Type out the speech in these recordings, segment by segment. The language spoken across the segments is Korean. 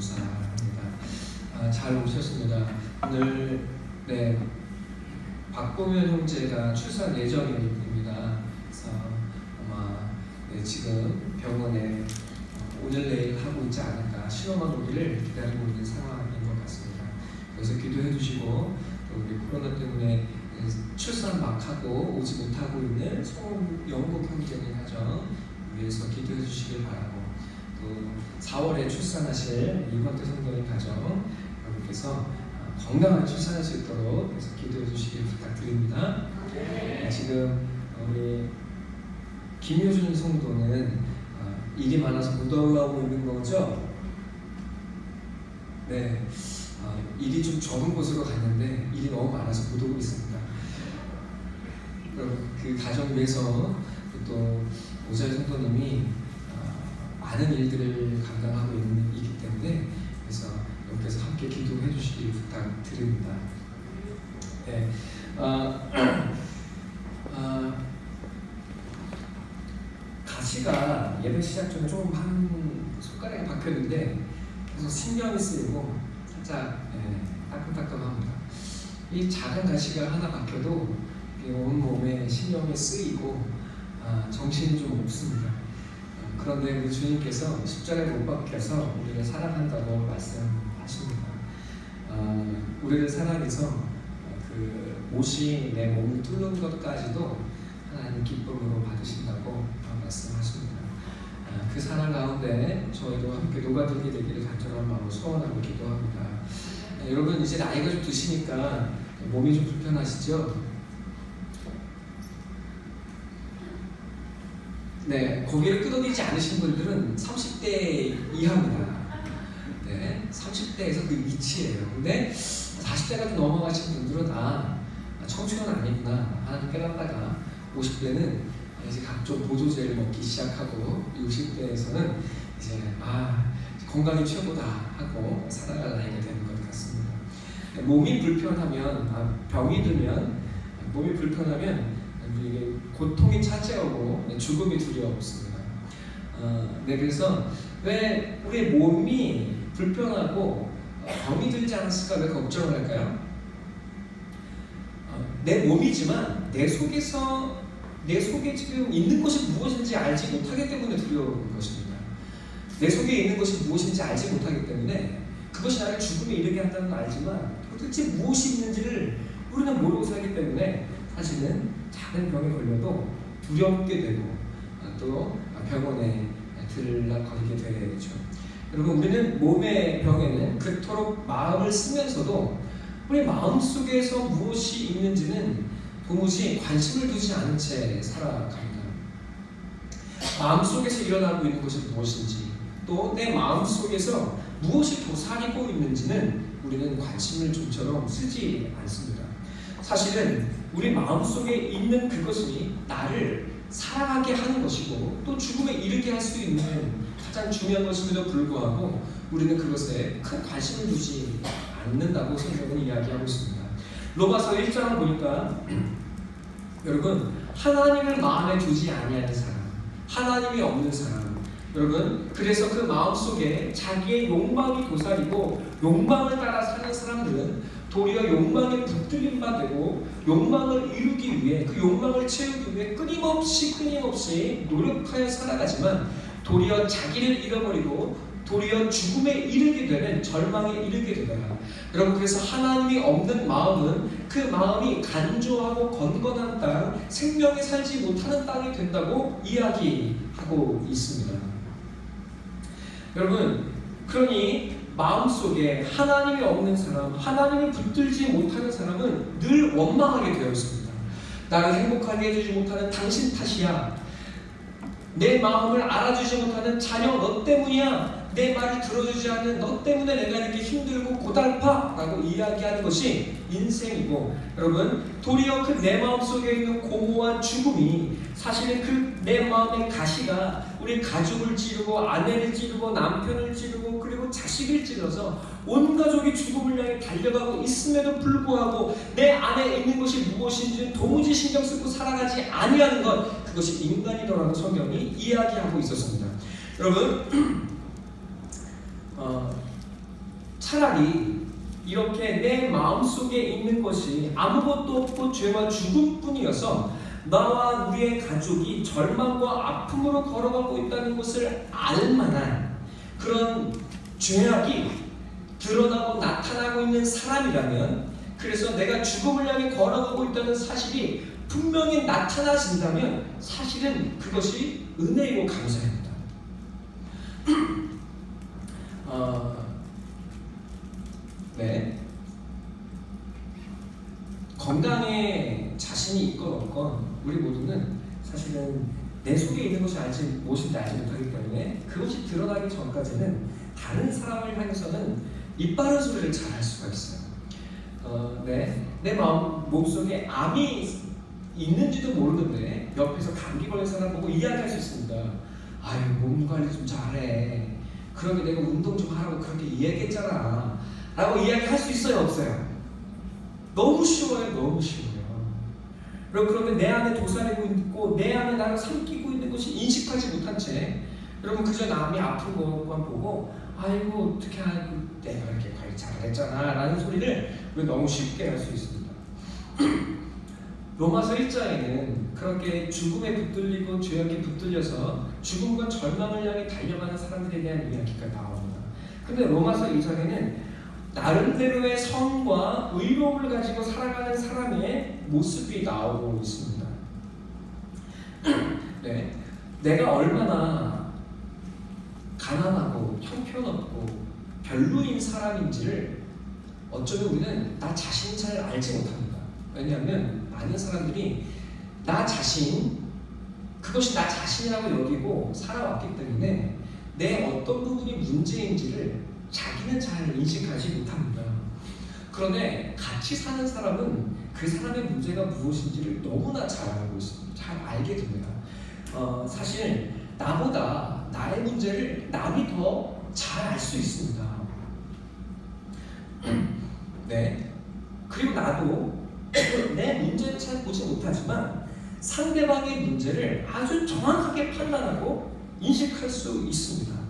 감사합니다. 잘 오셨습니다. 오늘 박보면 형제가 출산 예정입니다. 그래서 아마 지금 병원에 오늘 내일 하고 있지 않을까, 시험한 오기를 기다리고 있는 상황인 것 같습니다. 그래서 기도해 주시고, 또 우리 코로나 때문에 출산 막 하고 오지 못하고 있는 송영국 형제님 가정 위해서 기도해 주시길 바라고, 또 4월에 출산하실 이건태 성도님 가정 여러분께서 건강하게 출산할 수 있도록 그래서 기도해 주시길 부탁드립니다. 지금 우리 김효준 성도는 일이 많아서 못 올라오고 있는 거죠? 네, 일이 좀 적은 곳으로 갔는데 일이 너무 많아서 못 오고 있습니다. 그럼 그 가정 위해서 또 오자일 성도님이 많은 일들을 감당하고 있기 때문에 그래서 여기서 함께 기도해 주시길 부탁드립니다. 네, 가시가 예배 시작 전에 조금 한 손가락에 박혔는데 그래서 신경이 쓰이고 살짝 따끔따끔합니다. 이 작은 가시가 하나 박혀도 온 몸에 신경이 쓰이고 정신이 좀 없습니다. 그런데 우리 주님께서 십자가에 못 박혀서 우리를 사랑한다고 말씀하십니다. 우리를 사랑해서 그 못이 내 몸을 뚫는 것까지도 하나님 기쁨으로 받으신다고 말씀하십니다. 그 사랑 가운데 저희도 함께 녹아들게 되기를 간절한 마음으로 소원하고 기도합니다. 여러분 이제 나이가 좀 드시니까 몸이 좀 불편하시죠? 네, 고개를 끄덕이지 않으신 분들은 30대 이하입니다. 네, 30대에서 그 위치예요. 근데 40대가 좀 넘어가신 분들은 청춘은 아니구나 하는 깨닫다가 50대는 이제 각종 보조제를 먹기 시작하고 60대에서는 이제 건강이 최고다 하고 살아갈 나이가 되는 것 같습니다. 몸이 불편하면 병이 들면 몸이 불편하면 이게 고통이 차지하고 죽음이 두려웠습니다. 그래서 왜 우리 몸이 불편하고 병이 들지 않았을까 왜 걱정을 할까요? 내 몸이지만 내 속에 지금 있는 것이 무엇인지 알지 못하기 때문에 두려운 것입니다. 내 속에 있는 것이 무엇인지 알지 못하기 때문에 그것이 나를 죽음에 이르게 한다는 걸 알지만 도대체 무엇이 있는지를 우리는 모르고 살기 때문에 사실은 작은 병에 걸려도 두렵게 되고 또 병원에 들락거리게 되죠. 여러분 우리는 몸의 병에는 그토록 마음을 쓰면서도 우리 마음속에서 무엇이 있는지는 도무지 관심을 두지 않은 채 살아갑니다. 마음속에서 일어나고 있는 것이 무엇인지 또 내 마음속에서 무엇이 도사리고 있는지는 우리는 관심을 좀처럼 쓰지 않습니다. 사실은 우리 마음속에 있는 그것이 나를 살아가게 하는 것이고 또 죽음에 이르게 할 수 있는 가장 중요한 것임에도 불구하고 우리는 그것에 큰 관심을 두지 않는다고 성경은 이야기하고 있습니다. 로마서 1장을 보니까 여러분 하나님을 마음에 두지 아니하는 사람, 하나님이 없는 사람, 여러분 그래서 그 마음속에 자기의 욕망이 도사리고 욕망을 따라 사는 사람들은 도리어 욕망에 붙들림 바 되고 욕망을 이루기 위해 그 욕망을 채우기 위해 끊임없이 노력하여 살아가지만 도리어 자기를 잃어버리고 도리어 죽음에 이르게 되는 절망에 이르게 되더라. 여러분 그래서 하나님이 없는 마음은 그 마음이 간조하고 건건한 땅, 생명이 살지 못하는 땅이 된다고 이야기하고 있습니다. 여러분 그러니 마음속에 하나님이 없는 사람, 하나님을 붙들지 못하는 사람은 늘 원망하게 되어 있습니다. 나를 행복하게 해주지 못하는 당신 탓이야. 내 마음을 알아주지 못하는 자녀 너 때문이야. 내 말을 들어주지 않는 너 때문에 내가 이렇게 힘들고 고달파 라고 이야기하는 것이 인생이고 여러분 도리어 그 내 마음속에 있는 공허한 죽음이 사실은 그 내 마음의 가시가 우리 가족을 찌르고 아내를 찌르고 남편을 찌르고 그리고 자식을 찔러서 온 가족이 죽음을 향해 달려가고 있음에도 불구하고 내 안에 있는 것이 무엇인지는 도무지 신경 쓰고 살아가지 아니하는 것 그것이 인간이라는 성경이 이야기하고 있었습니다. 여러분 차라리 이렇게 내 마음속에 있는 것이 아무것도 없고 죄와 죽음뿐이어서 나와 우리의 가족이 절망과 아픔으로 걸어가고 있다는 것을 알만한 그런 죄악이 드러나고 나타나고 있는 사람이라면, 그래서 내가 죽음을 향해 걸어가고 있다는 사실이 분명히 나타나진다면 사실은 그것이 은혜이고 감사입니다. 네. 건강에 자신이 있건 없건 우리 모두는 사실은 내 속에 있는 것이 무엇인지 알지 못하기 때문에 그것이 드러나기 전까지는 다른 사람을 향해서는 입 바른 소리를 잘 할 수가 있어요. 내 몸속에 암이 있는지도 모르는데 옆에서 감기 걸린 사람 보고 이야기할 수 있습니다. 아유, 몸 관리 좀 잘해. 그러게 내가 운동 좀 하라고 그렇게 이야기했잖아. 라고 이야기할 수 있어요, 없어요? 너무 쉬워요, 너무 쉬워요. 그러면 내 안에 도사리고 있고 내 안에 나를 삼키고 있는 것이 인식하지 못한 채 여러분 그저 남이 아픈 것만 보고 아이고 어떻게 하고 내가 이렇게 관리 잘했잖아 라는 소리를 우리 너무 쉽게 할 수 있습니다. 로마서 1장에는 그렇게 죽음에 붙들리고 죄악에 붙들려서 죽음과 절망을 향해 달려가는 사람들에 대한 이야기가 나옵니다. 근데 로마서 2장에는 나름대로의 선과 의로움을 가지고 살아가는 사람의 모습이 나오고 있습니다. 네, 내가 얼마나 가난하고 형편없고 별로인 사람인지를 어쩌면 우리는 나 자신이 잘 알지 못합니다. 왜냐하면 많은 사람들이 나 자신, 그것이 나 자신이라고 여기고 살아왔기 때문에 내 어떤 부분이 문제인지를 자기는 잘 인식하지 못합니다. 그런데 같이 사는 사람은 그 사람의 문제가 무엇인지를 너무나 잘 알고 있습니다. 잘 알게 됩니다. 사실 나보다 나의 문제를 남이 더 잘 알 수 있습니다. 네. 그리고 나도 내 문제를 잘 보지 못하지만 상대방의 문제를 아주 정확하게 판단하고 인식할 수 있습니다.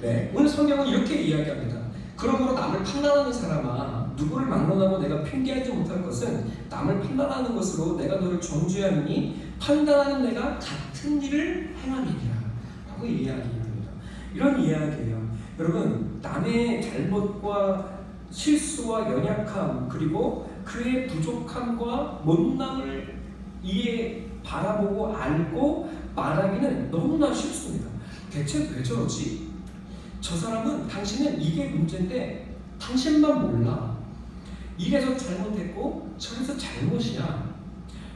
네. 오늘 성경은 이렇게 이야기합니다. 그러므로 남을 판단하는 사람아, 누구를 막론하고 내가 핑계하지 못할 것은 남을 판단하는 것으로 내가 너를 정죄하니 판단하는 내가 같은 일을 행하리라 라고 이야기합니다. 이런 이야기예요. 여러분, 남의 잘못과 실수와 연약함 그리고 그의 부족함과 못남을 바라보고 알고 말하기는 너무나 쉽습니다. 대체 왜 저러지? 저 사람은 당신은 이게 문제인데 당신만 몰라. 이래서 잘못했고 저래서 잘못이야.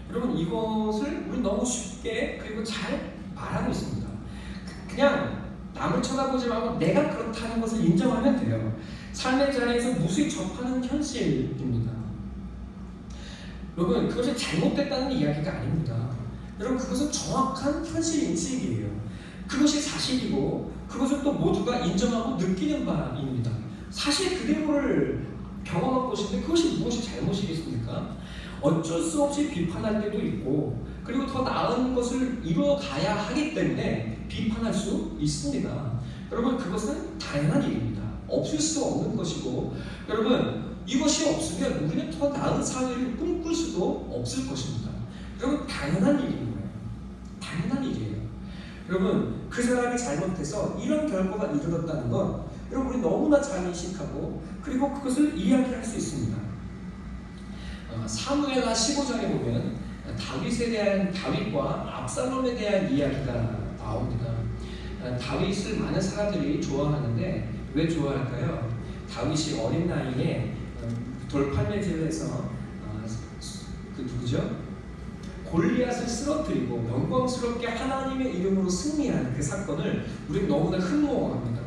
여러분, 이것을 우리 너무 쉽게 그리고 잘 말하고 있습니다. 그냥 남을 쳐다보지 말고 내가 그렇다는 것을 인정하면 돼요. 삶의 자리에서 무수히 접하는 현실입니다. 여러분, 그것이 잘못됐다는 이야기가 아닙니다. 여러분, 그것은 정확한 현실 인식이에요. 그것이 사실이고 그것을 또 모두가 인정하고 느끼는 바입니다. 사실 그대로를 경험한 것인데 그것이 무엇이 잘못이겠습니까? 어쩔 수 없이 비판할 때도 있고 그리고 더 나은 것을 이루어가야 하기 때문에 비판할 수 있습니다. 여러분, 그것은 당연한 일입니다. 없을 수 없는 것이고 여러분, 이것이 없으면 우리는 더 나은 사회를 꿈꿀 수도 없을 것입니다. 여러분, 당연한 일인 거예요. 당연한 일이에요. 여러분, 그 사람이 잘못해서 이런 결과가 이르렀다는 건 여러분 우리 너무나 잘 인식하고 그리고 그것을 이야기할 수 있습니다. 사무엘하 15장에 보면 다윗과 압살롬에 대한 이야기가 나옵니다. 다윗을 많은 사람들이 좋아하는데 왜 좋아할까요? 다윗이 어린 나이에 돌팔매질을 해서 골리앗을 쓰러뜨리고 영광스럽게 하나님의 이름으로 승리한 그 사건을 우리는 너무나 흠모합니다.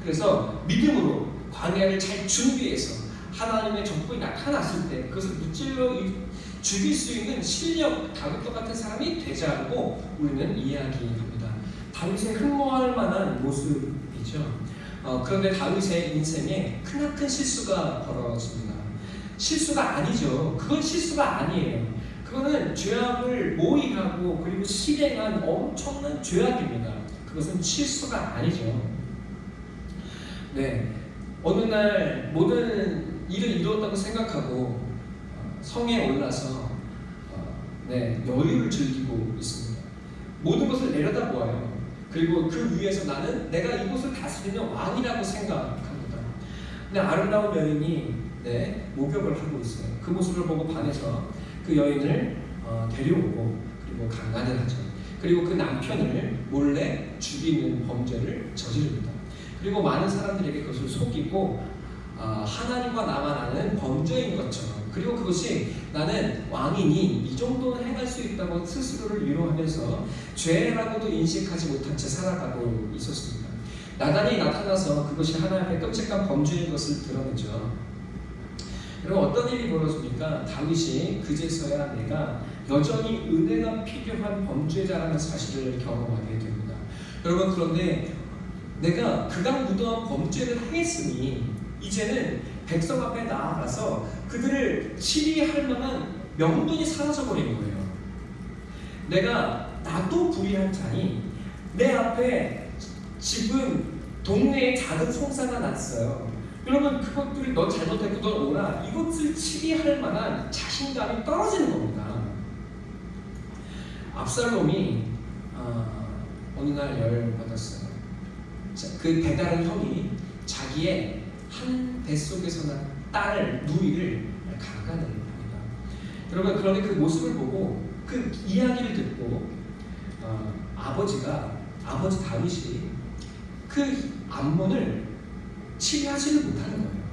그래서 믿음으로 광야를 잘 준비해서 하나님의 적군이 나타났을 때 그것을 무찔러 죽일 수 있는 실력, 다윗과 같은 사람이 되자고 우리는 이야기합니다. 다윗의 흠모할 만한 모습이죠. 그런데 다윗의 인생에 크나큰 실수가 벌어집니다. 실수가 아니죠. 그건 실수가 아니에요. 그거는 죄악을 모의하고 그리고 실행한 엄청난 죄악입니다. 그것은 실수가 아니죠. 네, 어느 날 모든 일을 이루었다고 생각하고 성에 올라서 여유를 즐기고 있습니다. 모든 것을 내려다보아요. 그리고 그 위에서 나는 내가 이곳을 다스리는 왕이라고 생각합니다. 근데 아름다운 여인이 목욕을 하고 있어요. 그 모습을 보고 반해서 그 여인을 데려오고 그리고 강간을 하죠. 그리고 그 남편을 몰래 죽이는 범죄를 저지릅니다. 그리고 많은 사람들에게 그것을 속이고 하나님과 나만 아는 범죄인 것처럼, 그리고 그것이 나는 왕이니 이 정도는 행할 수 있다고 스스로를 위로하면서 죄라고도 인식하지 못한 채 살아가고 있었습니다. 나단이 나타나서 그것이 하나님의 끔찍한 범죄인 것을 드러내죠. 여러분, 어떤 일이 벌어집니까? 다윗이 그제서야 내가 여전히 은혜가 필요한 범죄자라는 사실을 경험하게 됩니다. 여러분, 그런데 내가 극악무도한 범죄를 행했으니 이제는 백성 앞에 나아가서 그들을 치리할 만한 명분이 사라져버린 거예요. 내가 나도 불의한 자니 내 앞에 지금 동네에 작은 송사가 났어요. 여러분, 그것들이 너 잘못했고 너 오라, 이것을 치리할 만한 자신감이 떨어지는 겁니다. 압살롬이 어느 날 열받았어요. 그 배다른 형이 자기의 한 뱃속에서 난 딸 누이를 강간을 합니다. 여러분, 그런데 그 모습을 보고 그 이야기를 듣고 아버지 다윗이 그 암몬을 치리하지를 못하는 거예요.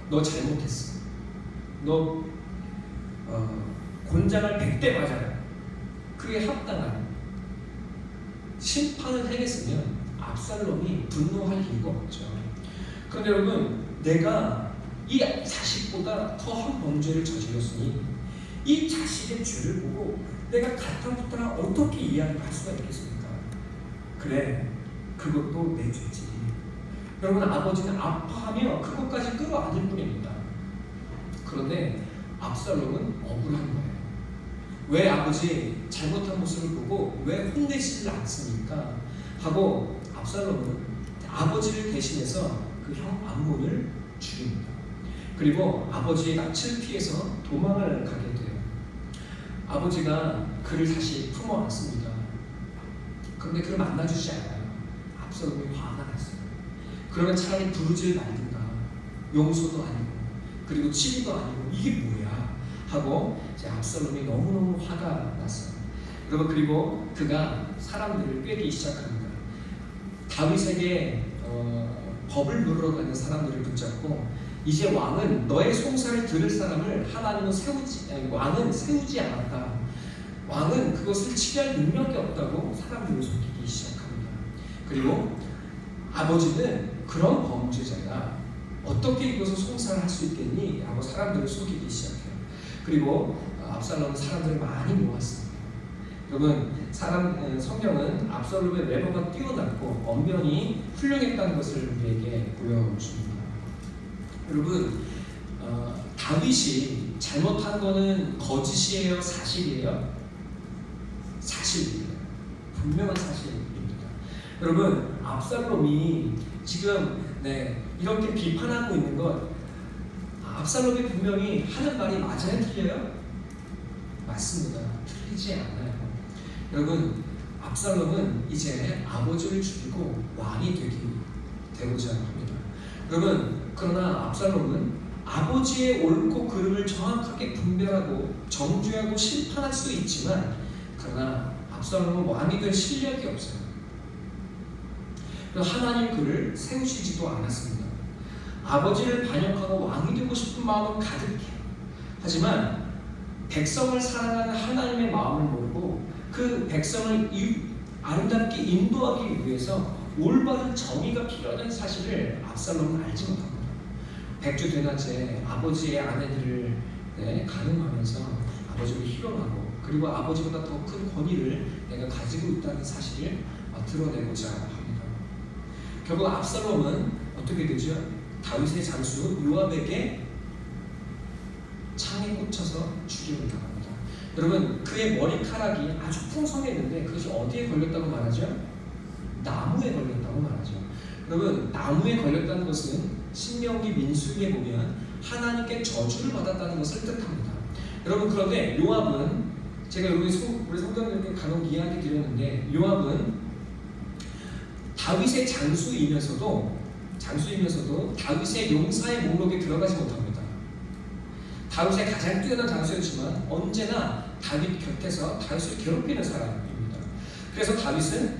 너 잘못했어. 너 곤장을 100대 맞아라. 그에 합당한 심판을 행했으면 압살롬이 분노할 이유가 없죠. 그런데 여러분, 내가 이 자식보다 더한 범죄를 저질렀으니 이 자식의 죄를 보고 내가 가타부타 어떻게 이야기할 수가 있겠습니까? 그래, 그것도 내 죄지. 여러분, 아버지는 아파하며 그것까지 끌어안을 뿐입니다. 그런데 압살롬은 억울한 거예요. 왜 아버지 잘못한 모습을 보고 왜 혼내지를 않습니까? 하고 압살롬은 아버지를 대신해서 그 형 암몬을 죽입니다. 그리고 아버지의 낯을 피해서 도망을 가게 돼요. 아버지가 그를 다시 품어 안습니다. 그런데 그를 만나주지 않아요. 압살롬이 화가 났어요. 그러면 차라리 부르질 말든가, 용서도 아니고 그리고 치리도 아니고 이게 뭐야 하고 이제 압살롬이 너무너무 화가 났어요. 여러분, 그리고 그가 사람들을 꿰기 시작합니다. 다윗에게 법을 물으러 가는 사람들을 붙잡고, 이제 왕은 너의 송사를 들을 사람을 하나님은 왕은 세우지 않았다. 왕은 그것을 치료할 능력이 없다고 사람들을 속이기 시작합니다. 그리고 아버지는 그런 범죄자가 어떻게 이것을 송사를 할 수 있겠니? 라고 사람들을 속이기 시작해요. 그리고 압살롬은 사람들을 많이 모았습니다. 여러분, 성경은 압살롬의 외모가 뛰어났고 언변이 훌륭했다는 것을 우리에게 보여줍니다. 여러분, 다윗이 잘못한 거는 거짓이에요? 사실이에요? 사실입니다. 분명한 사실입니다. 여러분, 압살롬이 지금 이렇게 비판하고 있는 것, 압살롬이 분명히 하는 말이 맞아요? 틀려요? 맞습니다. 틀리지 않아요. 여러분, 압살롬은 이제 아버지를 죽이고 왕이 되고자 합니다. 여러분, 그러나 압살롬은 아버지의 옳고 그름을 정확하게 분별하고 정죄하고 심판할 수 있지만, 그러나 압살롬은 왕이 될 실력이 없어요. 하나님 그를 세우시지도 않았습니다. 아버지를 반역하고 왕이 되고 싶은 마음은 가득해요. 하지만 백성을 사랑하는 하나님의 마음을 모르고 그 백성을 아름답게 인도하기 위해서 올바른 정의가 필요하다는 사실을 압살롬은 알지 못합니다. 백주대낮에 아버지의 아내들을 가늠하면서 아버지를 희롱하고, 그리고 아버지보다 더 큰 권위를 내가 가지고 있다는 사실을 드러내고자 합니다. 결국 압살롬은 어떻게 되죠? 다윗의 장수 요압에게 창에 꽂혀서 죽임을 당합니다. 여러분, 그의 머리카락이 아주 풍성했는데 그것이 어디에 걸렸다고 말하죠? 나무에 걸렸다고 말하죠. 여러분, 나무에 걸렸다는 것은 신명기 민수기에 보면 하나님께 저주를 받았다는 것을 뜻합니다. 여러분, 그런데 요압은, 제가 우리 성도님께 간혹 이야기 드렸는데, 요압은 다윗의 장수이면서도 다윗의 용사의 목록에 들어가지 못합니다. 다윗의 가장 뛰어난 장수였지만 언제나 다윗 곁에서 다윗을 괴롭히는 사람입니다. 그래서 다윗은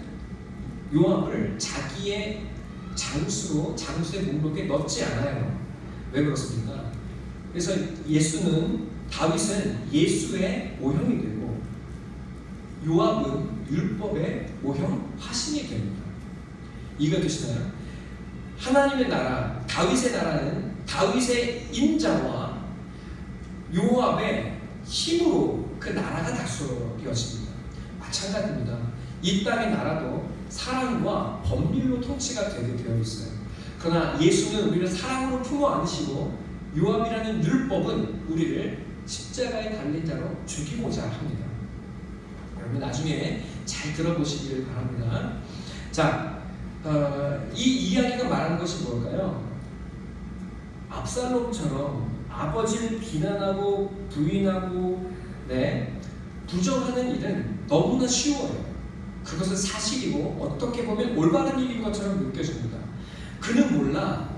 요압을 자기의 장수의 목록에 넣지 않아요. 왜 그렇습니까? 그래서 다윗은 예수의 모형이 되고 요압은 율법의 모형 화신이 됩니다. 이해되시나요? 하나님의 나라, 다윗의 나라는 다윗의 인자와 요압의 힘으로 그 나라가 다스려집니다. 마찬가지입니다. 이 땅의 나라도 사랑과 법률로 통치가 되게 되어 있어요. 그러나 예수는 우리를 사랑으로 품어 안으시고 요압이라는 율법은 우리를 십자가에 달린 자로 죽이고자 합니다. 여러분, 나중에 잘 들어보시길 바랍니다. 자, 이 이야기가 말하는 것이 뭘까요? 압살롬처럼 아버지를 비난하고 부인하고 부정하는 일은 너무나 쉬워요. 그것은 사실이고 어떻게 보면 올바른 일인 것처럼 느껴집니다. 그는 몰라.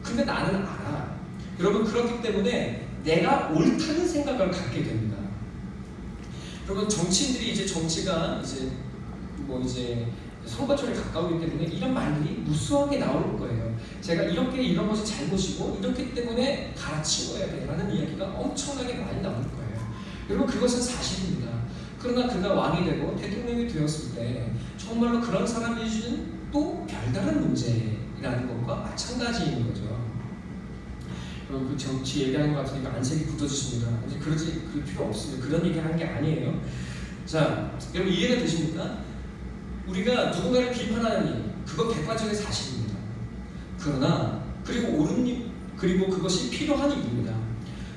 근데 나는 알아. 여러분, 그렇기 때문에 내가 옳다는 생각을 갖게 됩니다. 여러분, 정치인들이 정치가 선거철에 가까우기 때문에 이런 말들이 무수하게 나올 거예요. 제가 이런 것이 잘못이고 이렇기 때문에 갈아치워야 돼 라는 이야기가 엄청나게 많이 나올 거예요. 여러분, 그것은 사실입니다. 그러나 그가 왕이 되고 대통령이 되었을 때 정말로 그런 사람이 주는 또 별다른 문제라는 것과 마찬가지인 거죠. 여러분, 그 정치 얘기하는 것 같으니까 안색이 굳어지십니다. 이제 그럴 필요 없습니다. 그런 얘기 하는 게 아니에요. 자, 여러분, 이해가 되십니까? 우리가 누군가를 비판하니 그거 객관적인 사실입니다. 그리고 그것이 필요한 일입니다.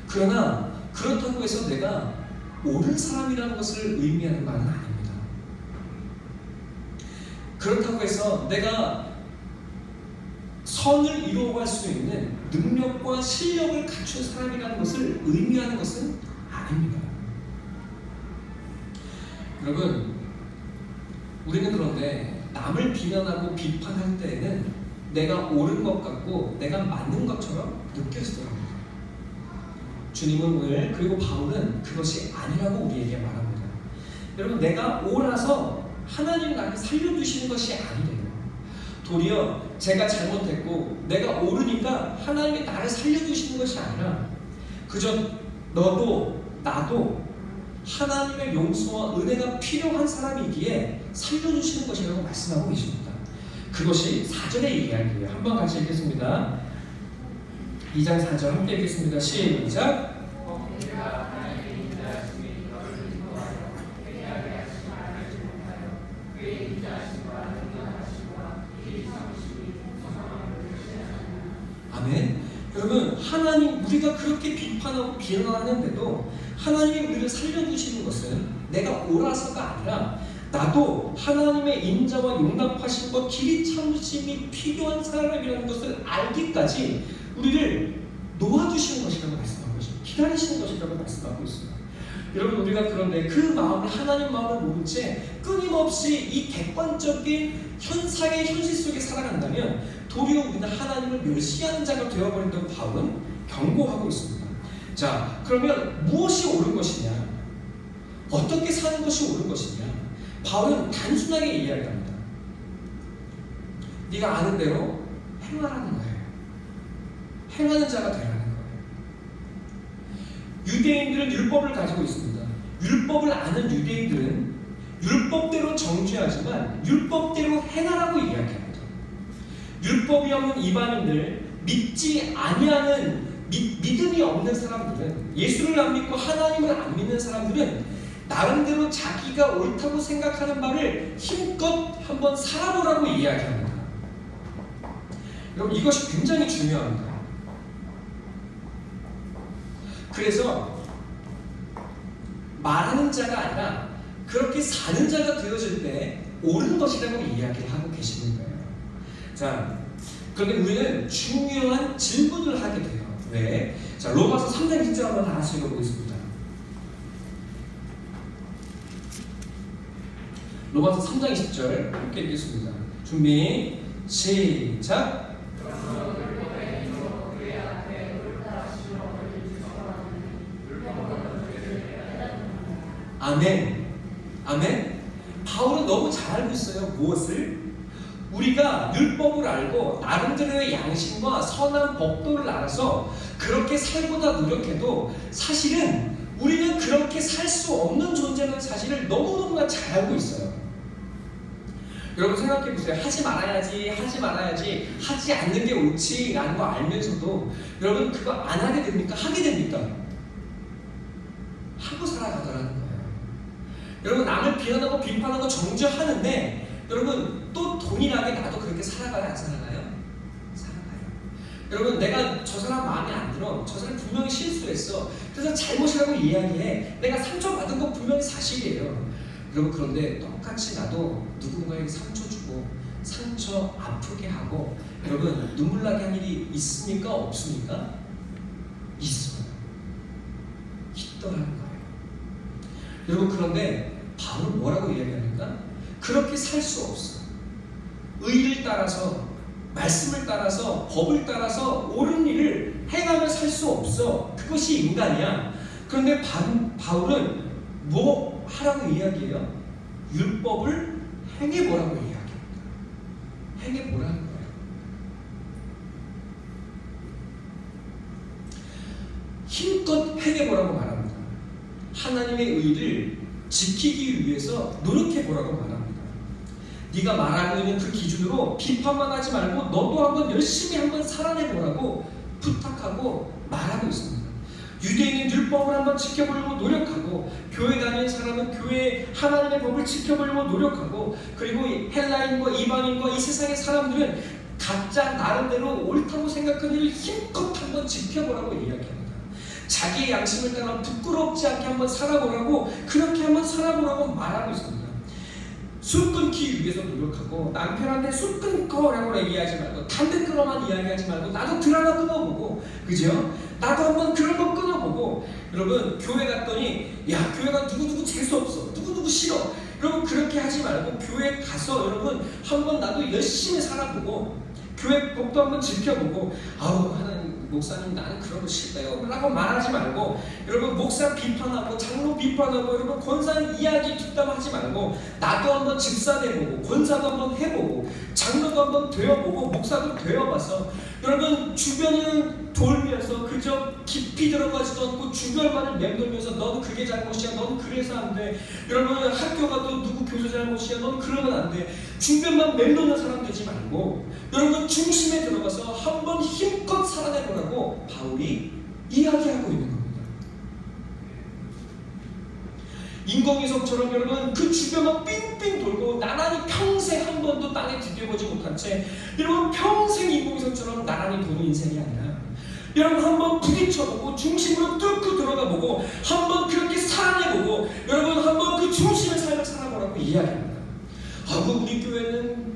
그러나 그렇다고 해서 내가 옳은 사람이라는 것을 의미하는 말은 아닙니다. 그렇다고 해서 내가 선을 이루어갈 수 있는 능력과 실력을 갖춘 사람이라는 것을 의미하는 것은 아닙니다. 여러분, 우리는 그런데 남을 비난하고 비판할 때에는 내가 옳은 것 같고 내가 맞는 것처럼 느껴지더라고요. 주님은 오늘, 그리고 바울은 그것이 아니라고 우리에게 말합니다. 여러분, 내가 옳아서 하나님이 나를 살려주시는 것이 아니래요. 도리어 제가 잘못했고 내가 옳으니까 하나님이 나를 살려주시는 것이 아니라 그저 너도 나도 하나님의 용서와 은혜가 필요한 사람이기에 살려주시는 것이라고 말씀하고 계십니다. 그것이 4절의 이야기예요. 한번 같이 읽겠습니다. 2장 4절 함께 읽겠습니다. 시작. 아멘. 여러분, 하나님, 우리가 그렇게 비판하고 비난하는데도 하나님이 우리를 살려주시는 것은 내가 옳아서가 아니라 나도 하나님의 인자와 용납하심과 길이 참으심이 필요한 사람이라는 것을 알기까지 우리를 놓아주시는 것이라고 말씀하고 있습니다. 기다리시는 것이라고 말씀하고 있습니다. 여러분, 우리가 그런데 그 마음을, 하나님 마음을 모른 채 끊임없이 이 객관적인 현상의 현실 속에 살아간다면 도리어 우리는 하나님을 멸시하는 자가 되어버린다고 바울은 경고하고 있습니다. 자, 그러면 무엇이 옳은 것이냐? 어떻게 사는 것이 옳은 것이냐? 바울은 단순하게 이야기합니다. 네가 아는 대로 행하라는 거예요. 행하는 자가 되라는 거예요. 유대인들은 율법을 가지고 있습니다. 율법을 아는 유대인들은 율법대로 정죄하지만 율법대로 행하라고 이야기합니다. 율법이 없는 이방인들, 믿지 아니하는 믿음이 없는 사람들은, 예수를 안 믿고 하나님을 안 믿는 사람들은 나름대로 자기가 옳다고 생각하는 바를 힘껏 한번 살아보라고 이야기합니다. 여러분, 이것이 굉장히 중요합니다. 그래서 말하는 자가 아니라 그렇게 사는 자가 되어질 때 옳은 것이라고 이야기를 하고 계시는 거예요. 자, 그런데 우리는 중요한 질문을 하게 돼요. 왜? 자, 로마서 3장 10절 한번 다 같이 읽어보겠습니다. 로마서 3장 20절 함께 읽겠습니다. 준비, 시작! 아멘. 아멘. 바울은 너무 잘 알고 있어요. 무엇을? 우리가 율법을 알고 나름대로의 양심과 선한 법도를 알아서 그렇게 살고자 노력해도 사실은 우리는 그렇게 살 수 없는 존재라는 사실을 너무너무나 잘 알고 있어요. 여러분 생각해 보세요. 하지 말아야지, 하지 않는 게 옳지라는 거 알면서도 여러분 그거 안 하게 됩니까? 하게 됩니까? 하고 살아가더라는 거예요. 여러분 남을 비난하고 비판하고 정죄하는데 여러분 또 동일하게 나도 그렇게 살아가요? 안 살아가요? 살아가요. 여러분 내가 저 사람 마음에 안 들어. 저 사람 분명히 실수했어. 그래서 잘못이라고 이야기해. 내가 상처받은 거 분명히 사실이에요. 여러분 그런데 똑같이 나도 누군가에게 상처 주고 상처 아프게 하고 여러분 눈물 나게 한 일이 있습니까? 없습니까? 있어요. 있더라는 거예요. 여러분 그런데 바울은 뭐라고 이야기합니까? 그렇게 살 수 없어. 의를 따라서 말씀을 따라서 법을 따라서 옳은 일을 행하며 살 수 없어. 그것이 인간이야. 그런데 바울은 뭐 하라고 이야기해요? 율법을 행해보라고 이야기합니다. 행해보라는 거예요. 힘껏 행해보라고 말합니다. 하나님의 의를 지키기 위해서 노력해보라고 말합니다. 네가 말하고 있는 그 기준으로 비판만 하지 말고 너도 한번 열심히 한번 살아내보라고 부탁하고 말하고 있습니다. 유대인은 율법을 한번 지켜보려고 노력하고 교회 다니는 사람은 교회 하나님의 법을 지켜보려고 노력하고 그리고 헬라인과 이방인과 이 세상의 사람들은 각자 나름대로 옳다고 생각하는 일을 힘껏 한번 지켜보라고 이야기합니다. 자기의 양심을 따라 부끄럽지 않게 한번 살아보라고 그렇게 한번 살아보라고 말하고 있습니다. 술 끊기 위해서 노력하고 남편한테 술 끊고라고 얘기하지 말고 담배 끊어만 이야기하지 말고 나도 드라마 끊어보고 그죠? 나도 한번 그런 거 끊어보고 여러분 교회 갔더니 야 교회가 누구누구 재수없어 누구누구 싫어 여러분 그렇게 하지 말고 교회 가서 여러분 한번 나도 열심히 살아보고 교회 법도 한번 지켜보고 아우 하나님 목사님 나는 그런 거 싫어요 라고 말하지 말고 여러분 목사 비판하고 장로 비판하고 여러분 권사 이야기 뒷담하지 말고 나도 한번 집사돼보고 권사도 한번 해보고 장로도 한번 되어보고 목사도 되어봐서 여러분 주변을 돌면서 그저 깊이 들어가지도 않고 주변만을 맴돌면서 너는 그게 잘못이야 너는 그래서 안돼 여러분 학교 가도 누구 교수 잘못이야 너는 그러면 안돼 주변만 맴도는 사람 되지 말고 여러분 중심에 들어가서 한번 힘껏 살아내보라고 바울이 이야기하고 있는 겁니다. 인공위성처럼 여러분 그 주변만 삥삥 돌고 나란히 평생 한 번도 땅에 디뎌보지 못한 채 여러분 평생 인공위성처럼 나란히 도는 인생이 아니라 여러분 한번 부딪혀보고 중심으로 뚫고 들어가보고 한번 그렇게 살아내보고 여러분 한번 그 중심의 삶을 살아보라고 이야기합니다. 아이고 우리 교회는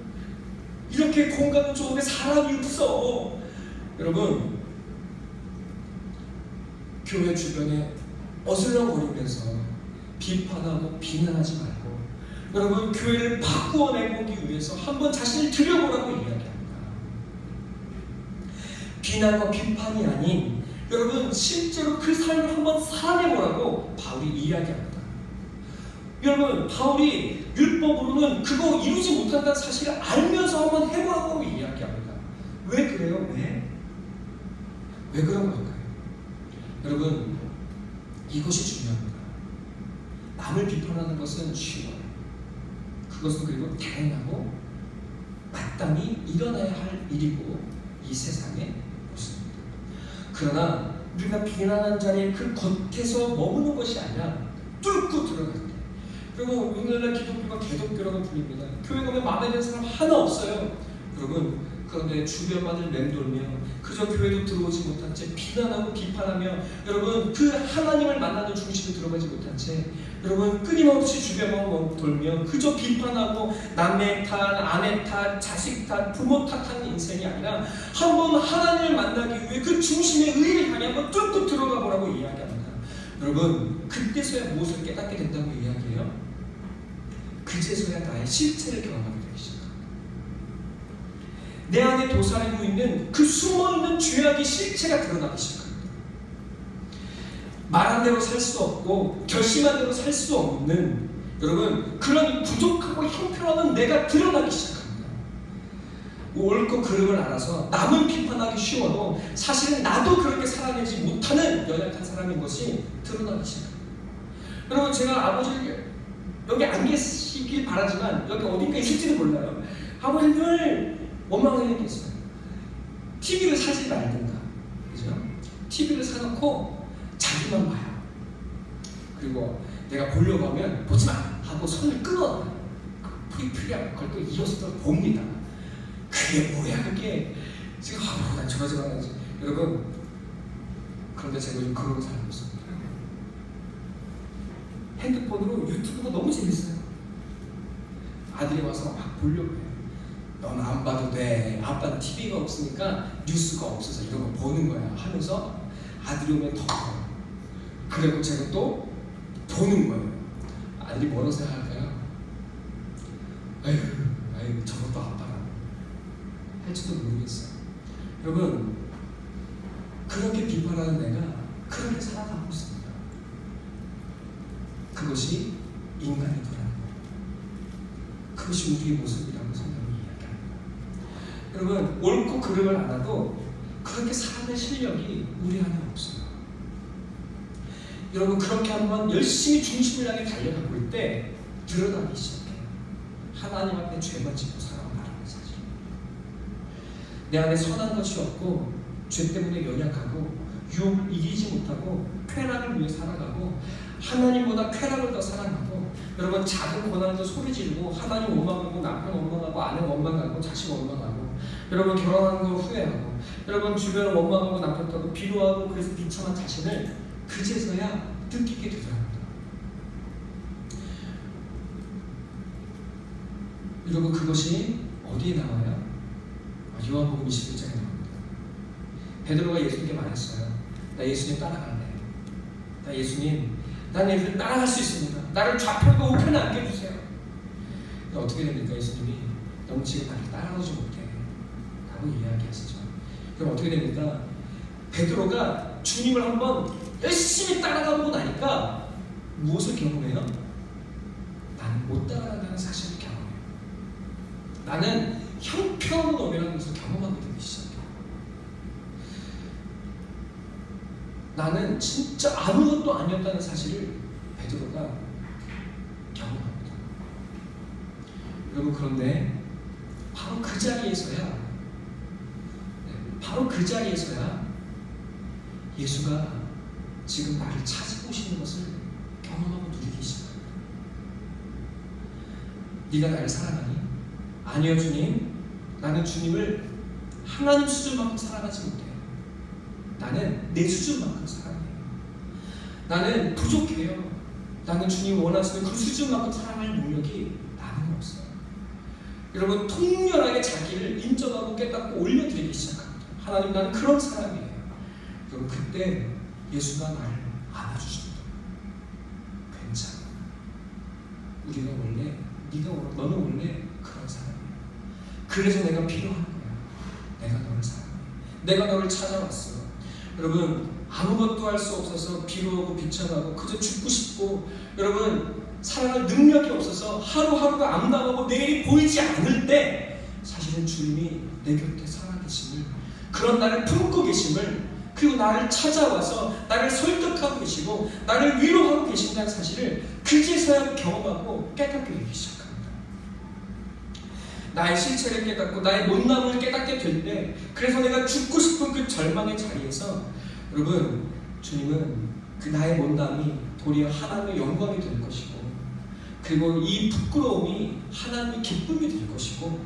이렇게 공간은 좋은데 사람이 없어. 여러분 교회 주변에 어슬렁거리면서 비판하고 비난하지 말고 여러분 교회를 바꾸어내보기 위해서 한번 자신을 들여보라고 이야기합니다. 비난과 비판이 아닌 여러분 실제로 그 삶을 한번 살아내보라고 바울이 이야기합니다. 여러분 바울이 율법으로는 그거 이루지 못한다는 사실을 알면서 한번 해보라고 이야기합니다. 왜 그래요? 왜 그런 걸까요? 여러분 이것이 중요합니다. 남을 비판하는 것은 쉬워요. 그것은 그리고 당연하고 마땅히 일어나야 할 일이고 이 세상에 없습니다. 그러나 우리가 비난하는 자리에 그 겉에서 머무는 것이 아니라 뚫고 들어갈 때 여러분 오늘날 기독교가 개독교라고 불립니다. 교회 가면 마음에 드는 사람 하나 없어요. 여러분 그런데 주변만을 맴돌며 그저 교회도 들어오지 못한 채 비난하고 비판하며 여러분 그 하나님을 만나는 중심에 들어가지 못한 채 여러분 끊임없이 주변만 돌며 그저 비판하고 남의 탓, 아내 탓, 자식 탓, 부모 탓하는 인생이 아니라 한번 하나님을 만나기 위해 그 중심의 의를 향해 한번 뚫고 들어가 보라고 이야기합니다. 여러분 그때서야 무엇을 깨닫게 된다고 이야기해요? 그제서야 나의 실체를 경험하게 되기 시작합니다. 내 안에 도사리고 있는 그 숨어있는 죄악의 실체가 드러나기 시작합니다. 말한 대로 살 수 없고 결심한 대로 살 수 없는 여러분 그런 부족하고 형편없는 내가 드러나기 시작합니다. 옳고 그름을 알아서 남은 비판하기 쉬워도 사실은 나도 그렇게 살아내지 못하는 연약한 사람인 것이 드러나기 시작합니다. 여러분 제가 아버지를 여기 안 계시길 바라지만 여기 어딘가 있을지도 몰라요. 아버지는 늘 원망하는 게 있어요. TV를 사지 말든가, 그죠? TV를 사놓고 자기만 봐요. 그리고 내가 보려고 하면 보지 마 하고 손을 끊어. 프리프리하고 그걸 또 이어서 또 봅니다. 그게 뭐야 그게? 지금 난 저러지 말아야지. 여러분 그런데 제가 요즘 그러고 살고 있습니다. 핸드폰으로 유튜브가 너무 재밌어요. 아들이 와서 막 보려고 해요. 넌 안 봐도 돼. 아빠는 TV가 없으니까 뉴스가 없어서 이런 거 보는 거야 하면서 아들이 오면 더 봐요. 그리고 제가 또 보는 거예요. 아들이 뭐라고 생각할까요? 아유 저것도 아빠라 할지도 모르겠어요. 여러분 그렇게 비판하는 내가 그렇게 살아가고 있습니다. 그것이 인간의 도라는 거예요. 그것이 우리의 모습이라고 성경이 이야기합니다. 여러분 옳고 그름을 알아도 그렇게 살아낼 실력이 우리 안에 없어요. 여러분 그렇게 한번 열심히 중심을 향해 달려가고 있을 때 드러나기 시작해요. 하나님 앞에 죄만 짓고 살아간다는 사실. 내 안에 선한 것이 없고 죄 때문에 연약하고 유혹을 이기지 못하고 쾌락을 위해 살아가고 하나님보다 쾌락을 더 사랑하고 여러분 작은 고난도 소리 지르고 하나님 원망하고 남편 원망하고 아내 원망하고 자식 원망하고 여러분 결혼하는 거 후회하고 여러분 주변을 원망하고 남편 탓하고 비교하고 그래서 비참한 자신을 그제서야 느끼게 되더랍니다. 여러분 그것이 어디에 나와요? 요한복음 21장에 나옵니다. 베드로가 예수님께 말했어요. 나 예수님 따라갈래. 나 예수님 난 예수님 따라갈 수 있습니다. 나를 좌편과 우편에 앉혀주세요. 어떻게 됩니까? 예수님이 너무 지금 나를 따라오지 못해 라고 이야기하시죠. 그럼 어떻게 됩니까? 베드로가 주님을 한번 열심히 따라가고 나니까 무엇을 경험해요? 나는 못 따라간다는 사실을 경험해요. 나는 형편없는 것을 경험하게 되기 시작해요. 나는 진짜 아무것도 아니었다는 사실을 베드로가 경험합니다. 여러분 그런데 바로 그 자리에서야 예수가 지금 나를 찾아오시는 것을 경험하고 누리기 시작합니다. 네가 나를 사랑하니? 아니요 주님, 나는 주님을 하나님 수준만큼 사랑하지 못해요. 나는 내 수준만큼 사랑해요. 나는 부족해요. 나는 주님 원하시는 그 수준만큼 사랑할 능력이 나는 없어요. 여러분 통렬하게 자기를 인정하고 깨닫고 올려드리기 시작합니다. 하나님 나는 그런 사람이에요. 그럼 그때 예수가 나를 안아주십니다. 괜찮아. 우리가 원래 너는 원래 그런 사람이야. 그래서 내가 필요한 거야. 내가 너를 사랑해. 내가 너를 찾아왔어. 여러분 아무것도 할 수 없어서 비루하고 비참하고 그저 죽고 싶고 여러분 살아갈 능력이 없어서 하루하루가 암담하고 내일이 보이지 않을 때 사실은 주님이 내 곁에 살아계심을 그런 나를 품고 계심을 그리고 나를 찾아와서 나를 설득하고 계시고 나를 위로하고 계신다는 사실을 그제서야 경험하고 깨닫게 되기 시작합니다. 나의 실체를 깨닫고 나의 못남을 깨닫게 될 때 그래서 내가 죽고 싶은 그 절망의 자리에서 여러분 주님은 그 나의 못남이 도리어 하나님의 영광이 될 것이고 그리고 이 부끄러움이 하나님의 기쁨이 될 것이고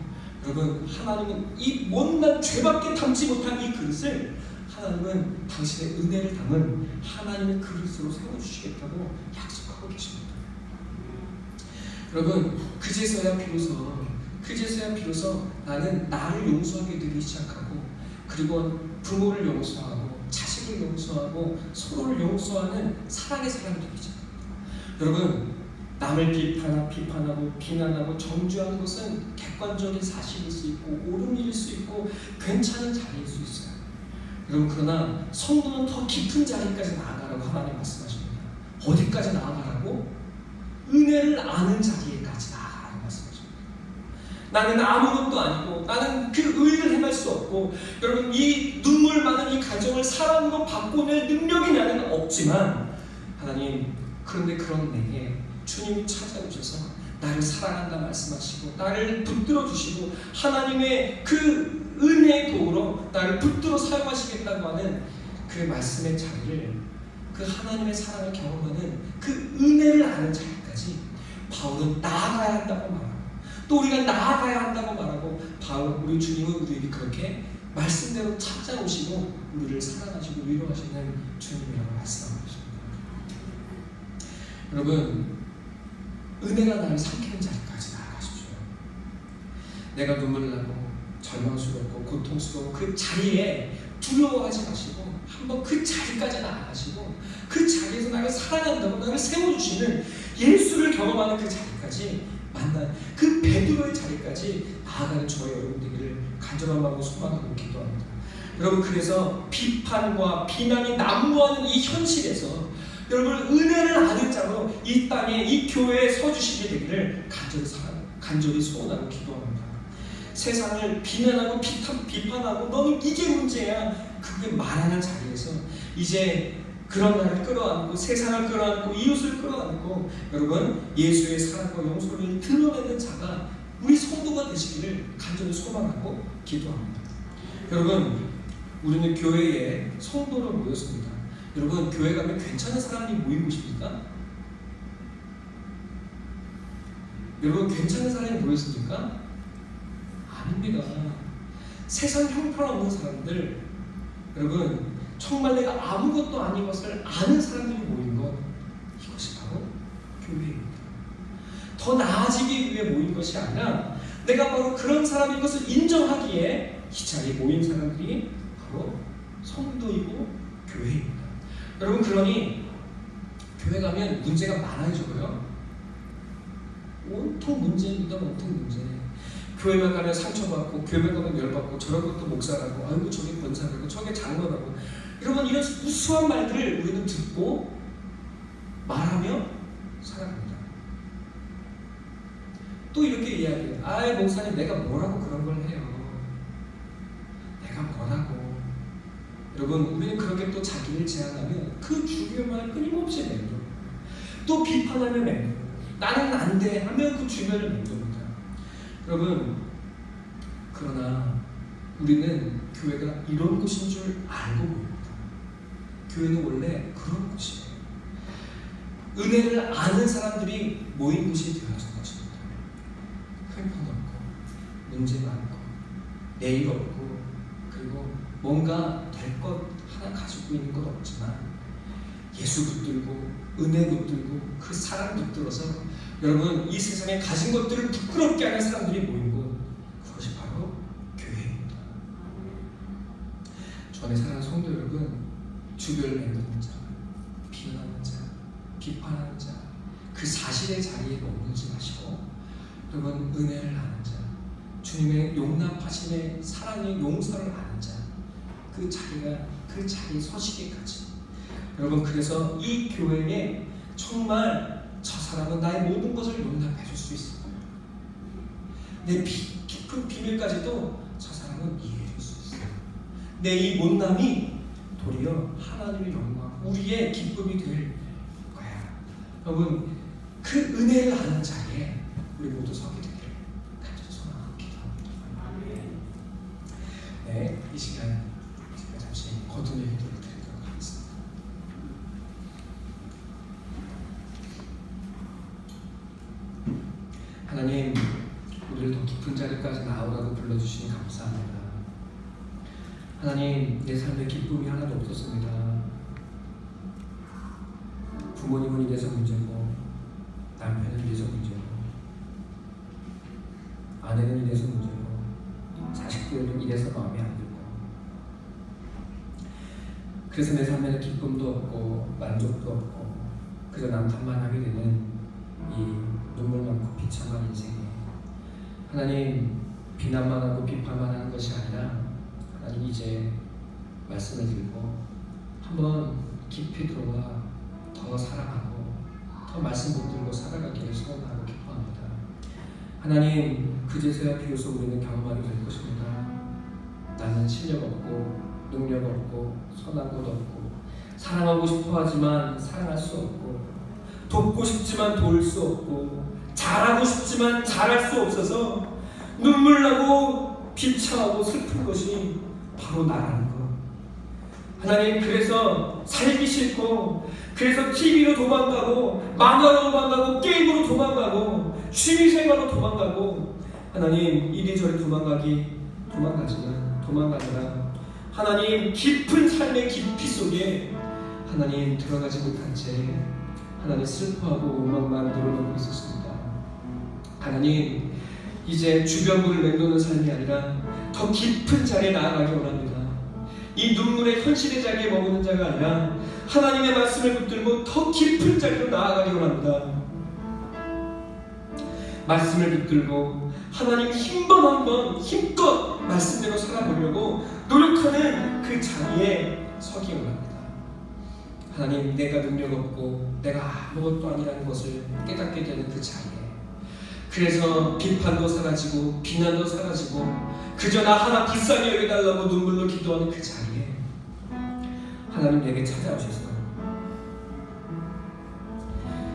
여러분, 하나님은 이 못난 죄밖에 담지 못한 이 그릇을 하나님은 당신의 은혜를 담은 하나님의 그릇으로 세워주시겠다고 약속하고 계십니다. 여러분, 그제서야 비로소 나는 나를 용서하게 되기 시작하고, 그리고 부모를 용서하고 자식을 용서하고 서로를 용서하는 사랑의 사람이 되기 시작합니다. 여러분, 남을 비판하고 비난하고 정죄하는 것은 객관적인 사실일 수 있고 옳은 일일 수 있고 괜찮은 자리일 수 있어요. 여러분, 그러나 성도는 더 깊은 자리까지 나아가라고 하나님 말씀하십니다. 어디까지 나아가라고? 은혜를 아는 자리에까지 나아가라고 말씀하십니다. 나는 아무것도 아니고 나는 그 의를 행할 수 없고, 여러분, 이 눈물 많은 이 가정을 사랑으로 바꿔낼 능력이 나는 없지만, 하나님, 그런데 그런 내게 주님이 찾아오셔서 나를 사랑한다 말씀하시고 나를 붙들어 주시고 하나님의 그 은혜의 도구로 나를 붙들어 사용하시겠다고 하는 그 말씀의 자리를, 그 하나님의 사랑을 경험하는 그 은혜를 아는 자리까지 바울은 나아가야 한다고 말하고, 또 우리가 나아가야 한다고 말하고, 우리 주님은 우리에게 그렇게 말씀대로 찾아오시고 우리를 사랑하시고 위로하시는 주님이라고 말씀하고 계십니다. 여러분, 은혜가 나를 삼키는 자리까지 나아가십시오. 내가 눈물 나고 절망스럽고 고통스러워 그 자리에 두려워하지 마시고 한번 그 자리까지 나아가시고, 그 자리에서 나를 사랑한다고 나를 세워주시는 예수를 경험하는 그 자리까지 만난 그 베드로의 자리까지 나아가는 저희 여러분 되기를 간절한 마음으로 소망하고 기도합니다. 여러분, 그래서 비판과 비난이 난무하는 이 현실에서 여러분, 은혜를 아는 자로 이 땅에 이 교회에 서주시게 되기를 간절히 소원하고 기도합니다. 세상을 비난하고 비판하고 너는 이게 문제야, 그게 말하는 자리에서 이제 그런 나를 끌어안고 세상을 끌어안고 이웃을 끌어안고 여러분, 예수의 사랑과 용서를 드러내는 자가 우리 성도가 되시기를 간절히 소망하고 기도합니다. 여러분, 우리는 교회에 성도로 모였습니다. 여러분, 교회 가면 괜찮은 사람이 모이고 싶습니까? 여러분, 괜찮은 사람이 모였습니까? 아닙니다. 세상 형편없는 사람들, 여러분, 정말 내가 아무것도 아닌 것을 아는 사람들이 모인 것, 이것이 바로 교회입니다. 더 나아지기 위해 모인 것이 아니라 내가 바로 그런 사람인 것을 인정하기에 이 자리에 모인 사람들이 바로 성도이고 교회입니다. 여러분, 그러니 교회 가면 문제가 많아져요. 온통 문제입니다. 온통 문제. 교회만 가면 상처받고, 교회만 가면 열받고, 저런 것도 목사라고, 아이고 저게 권사라고, 저게 장로라고, 여러분, 이런 우수한 말들을 우리는 듣고 말하며 살아갑니다. 또 이렇게 이야기해요. 아이, 목사님, 내가 뭐라고 그런 걸 해요. 내가 뭐라고. 여러분, 우리는 그렇게 또 자기를 제안하면 그 주변 말 끊임없이 맹도, 또 비판하면 맹도, 나는 안 돼 하면 그 주변을 맹도입니다. 여러분, 그러나 우리는 교회가 이런 곳인 줄 알고 모입니다. 교회는 원래 그런 곳이에요. 은혜를 아는 사람들이 모인 곳이 되어진 것입니다. 형편없고 문제 많고 내일 없고, 그리고 뭔가 될 것 하나 가지고 있는 것 없지만 예수 붙들고 은혜 붙들고 그 사랑 붙들어서 여러분, 이 세상에 가진 것들을 부끄럽게 하는 사람들이 모인 곳, 그것이 바로 교회입니다. 전에 사랑하는 성도 여러분, 주변을 맴도는 자, 비난하는 자, 비판하는 자, 그 사실의 자리에 머무르지 마시고 여러분, 은혜를 아는 자, 주님의 용납하심의 사랑의 용서를 아는 자, 그 자리에 서시기까지. 여러분, 그래서 이 교회에 정말 저 사람은 나의 모든 것을 용납해 줄 수 있을 거예요. 내 깊은 비밀까지도 저 사람은 이해해 줄 수 있어요. 내 이 못남이 도리어 하나님의 영광, 우리의 기쁨이 될 거야. 여러분, 그 은혜를 아는 자리에 우리 모두 서게 되기를 간절히 소망하고 기도합니다. 네, 이 시간 제가 잠시 거듭의 기도를 드리도록 하겠습니다. 하나님, 우리를 더 깊은 자리까지 나오라고 불러주시니 감사합니다. 하나님, 내 삶에 기쁨이 하나도 없었습니다. 부모님은 이래서 문제고, 남편은 이래서 문제고, 아내는 이래서 문제고, 자식들은 이래서 마음에 안 들고, 그래서 내 삶에는 기쁨도 없고 만족도 없고 그저 남탓만 하게 되는 이 눈물 많고 비참한 인생에, 하나님, 비난만 하고 비판만 하는 것이 아니라 하나님, 이제 말씀을 들고 한번 깊이 들어와 더 사랑하고 더 말씀 붙들고 살아가기를 소원하고 기뻐합니다. 하나님, 그제서야 비로소 우리는 경험하게 될 것입니다. 나는 실력 없고 능력 없고 선한 곳 없고 사랑하고 싶어 하지만 사랑할 수 없고 돕고 싶지만 도울 수 없고 잘하고 싶지만 잘할 수 없어서 눈물 나고 비참하고 슬픈 것이 바로 나라는 것. 하나님, 그래서 살기 싫고, 그래서 TV로 도망가고 만화로 도망가고 게임으로 도망가고 취미생활로 도망가고, 하나님, 이리저리 도망가느라 하나님, 깊은 삶의 깊이 속에 하나님 들어가지 못한 채 하나님 슬퍼하고 원망만 늘어놓고 있었습니다. 하나님, 이제 주변부를 맴도는 삶이 아니라 더 깊은 자리에 나아가기 원합니다. 이 눈물의 현실의 자리에 머무는 자가 아니라 하나님의 말씀을 붙들고 더 깊은 자리로 나아가기 원합니다. 말씀을 붙들고 하나님 한번 힘껏 말씀대로 살아보려고 노력하는 그 자리에 서기 원합니다. 하나님, 내가 능력 없고 내가 아무것도 아니라는 것을 깨닫게 되는 그 자리에, 그래서 비판도 사라지고 비난도 사라지고 그저 나 하나 불쌍히 여겨달라고 눈물로 기도하는 그 자리에 하나님, 내게 찾아오셔서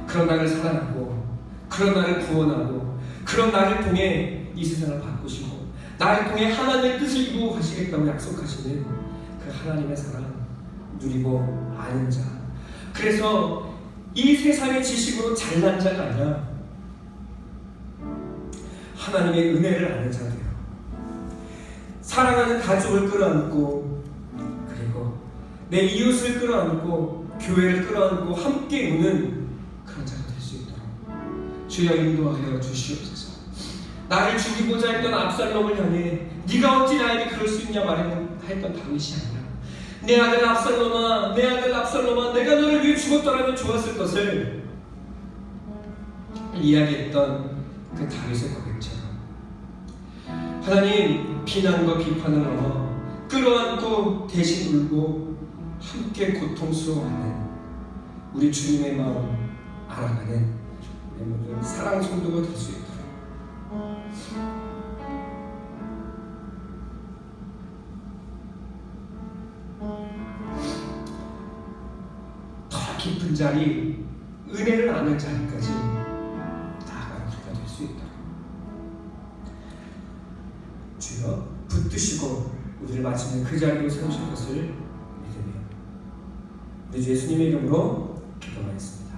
그런 나를 사랑하고 그런 나를 구원하고 그런 나를 통해 이 세상을 바꾸시고 나를 통해 하나님의 뜻을 이루어 가시겠다고 약속하시는 그 하나님의 사랑 누리고 아는 자, 그래서 이 세상의 지식으로 잘난 자가 아니라 하나님의 은혜를 아는 자들이요, 사랑하는 가족을 끌어안고 그리고 내 이웃을 끌어안고 교회를 끌어안고 함께 우는 그런 자가 될 수 있도록 주여 인도하여 주시옵소서. 나를 죽이고자 했던 압살롬을 향해 네가 어찌 나에게 그럴 수 있냐 말했던 다윗이 아니라 내 아들 압살롬아, 내 아들 압살롬아, 내가 너를 위해 죽었더라면 좋았을 것을 이야기했던 그 다윗의 고백처럼 하나님, 비난과 비판을 넘어 끌어안고 대신 울고 함께 고통스러워하는 우리 주님의 마음 알아가는 우리 모든 사랑 성도가 될 수 있도록 더 깊은 자리, 은혜를 아는 자리까지 나아가는 우리가 될 수 있도록 주여 붙드시고 우리를 마침내 그 자리로 세우실 것을 믿으며 우리 주 예수님의 이름으로 기도하겠습니다.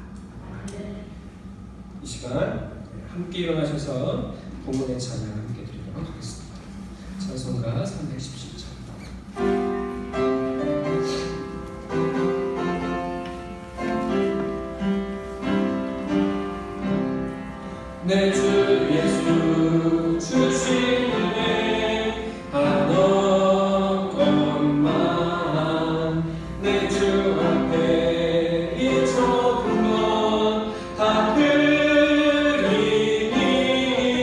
이 시간 함께 일어나셔서 본문의 찬양을 함께 드리도록 하겠습니다. 찬송가 317장. 내 주 예수 주신